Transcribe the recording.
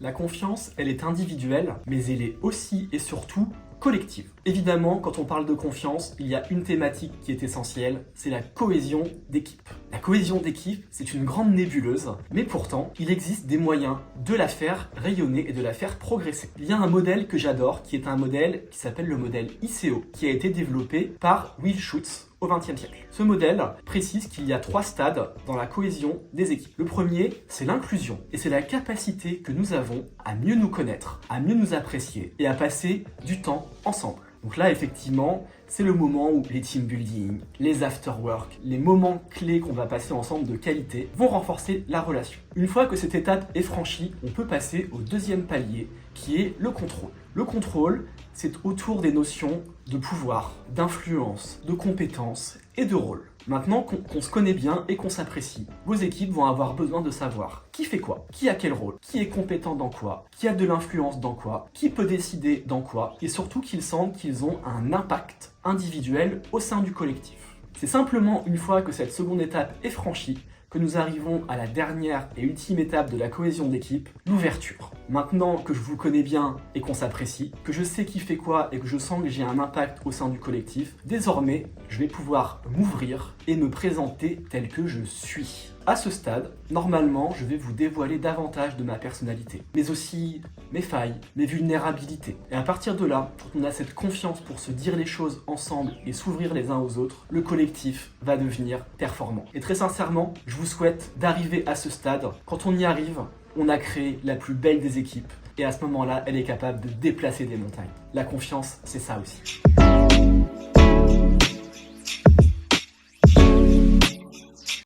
La confiance, elle est individuelle, mais elle est aussi et surtout collective. Évidemment, quand on parle de confiance, il y a une thématique qui est essentielle, c'est la cohésion d'équipe. La cohésion d'équipe, c'est une grande nébuleuse, mais pourtant, il existe des moyens de la faire rayonner et de la faire progresser. Il y a un modèle que j'adore, qui est un modèle qui s'appelle le modèle ICO, qui a été développé par Will Schutz au XXe siècle. Ce modèle précise qu'il y a 3 stades dans la cohésion des équipes. Le premier, c'est l'inclusion, et c'est la capacité que nous avons à mieux nous connaître, à mieux nous apprécier et à passer du temps ensemble. Donc là, effectivement, c'est le moment où les team building, les after-work, les moments clés qu'on va passer ensemble de qualité vont renforcer la relation. Une fois que cette étape est franchie, on peut passer au deuxième palier qui est le contrôle. Le contrôle, c'est autour des notions de pouvoir, d'influence, de compétence et de rôle. Maintenant qu'on se connaît bien et qu'on s'apprécie, vos équipes vont avoir besoin de savoir qui fait quoi, qui a quel rôle, qui est compétent dans quoi, qui a de l'influence dans quoi, qui peut décider dans quoi, et surtout qu'ils sentent qu'ils ont un impact individuel au sein du collectif. C'est simplement une fois que cette seconde étape est franchie que nous arrivons à la dernière et ultime étape de la cohésion d'équipe, l'ouverture. Maintenant que je vous connais bien et qu'on s'apprécie, que je sais qui fait quoi et que je sens que j'ai un impact au sein du collectif, désormais, je vais pouvoir m'ouvrir et me présenter tel que je suis. À ce stade, normalement, je vais vous dévoiler davantage de ma personnalité, mais aussi mes failles, mes vulnérabilités. Et à partir de là, quand on a cette confiance pour se dire les choses ensemble et s'ouvrir les uns aux autres, le collectif va devenir performant. Et très sincèrement, je vous souhaite d'arriver à ce stade. Quand on y arrive, on a créé la plus belle des équipes. Et à ce moment-là, elle est capable de déplacer des montagnes. La confiance, c'est ça aussi.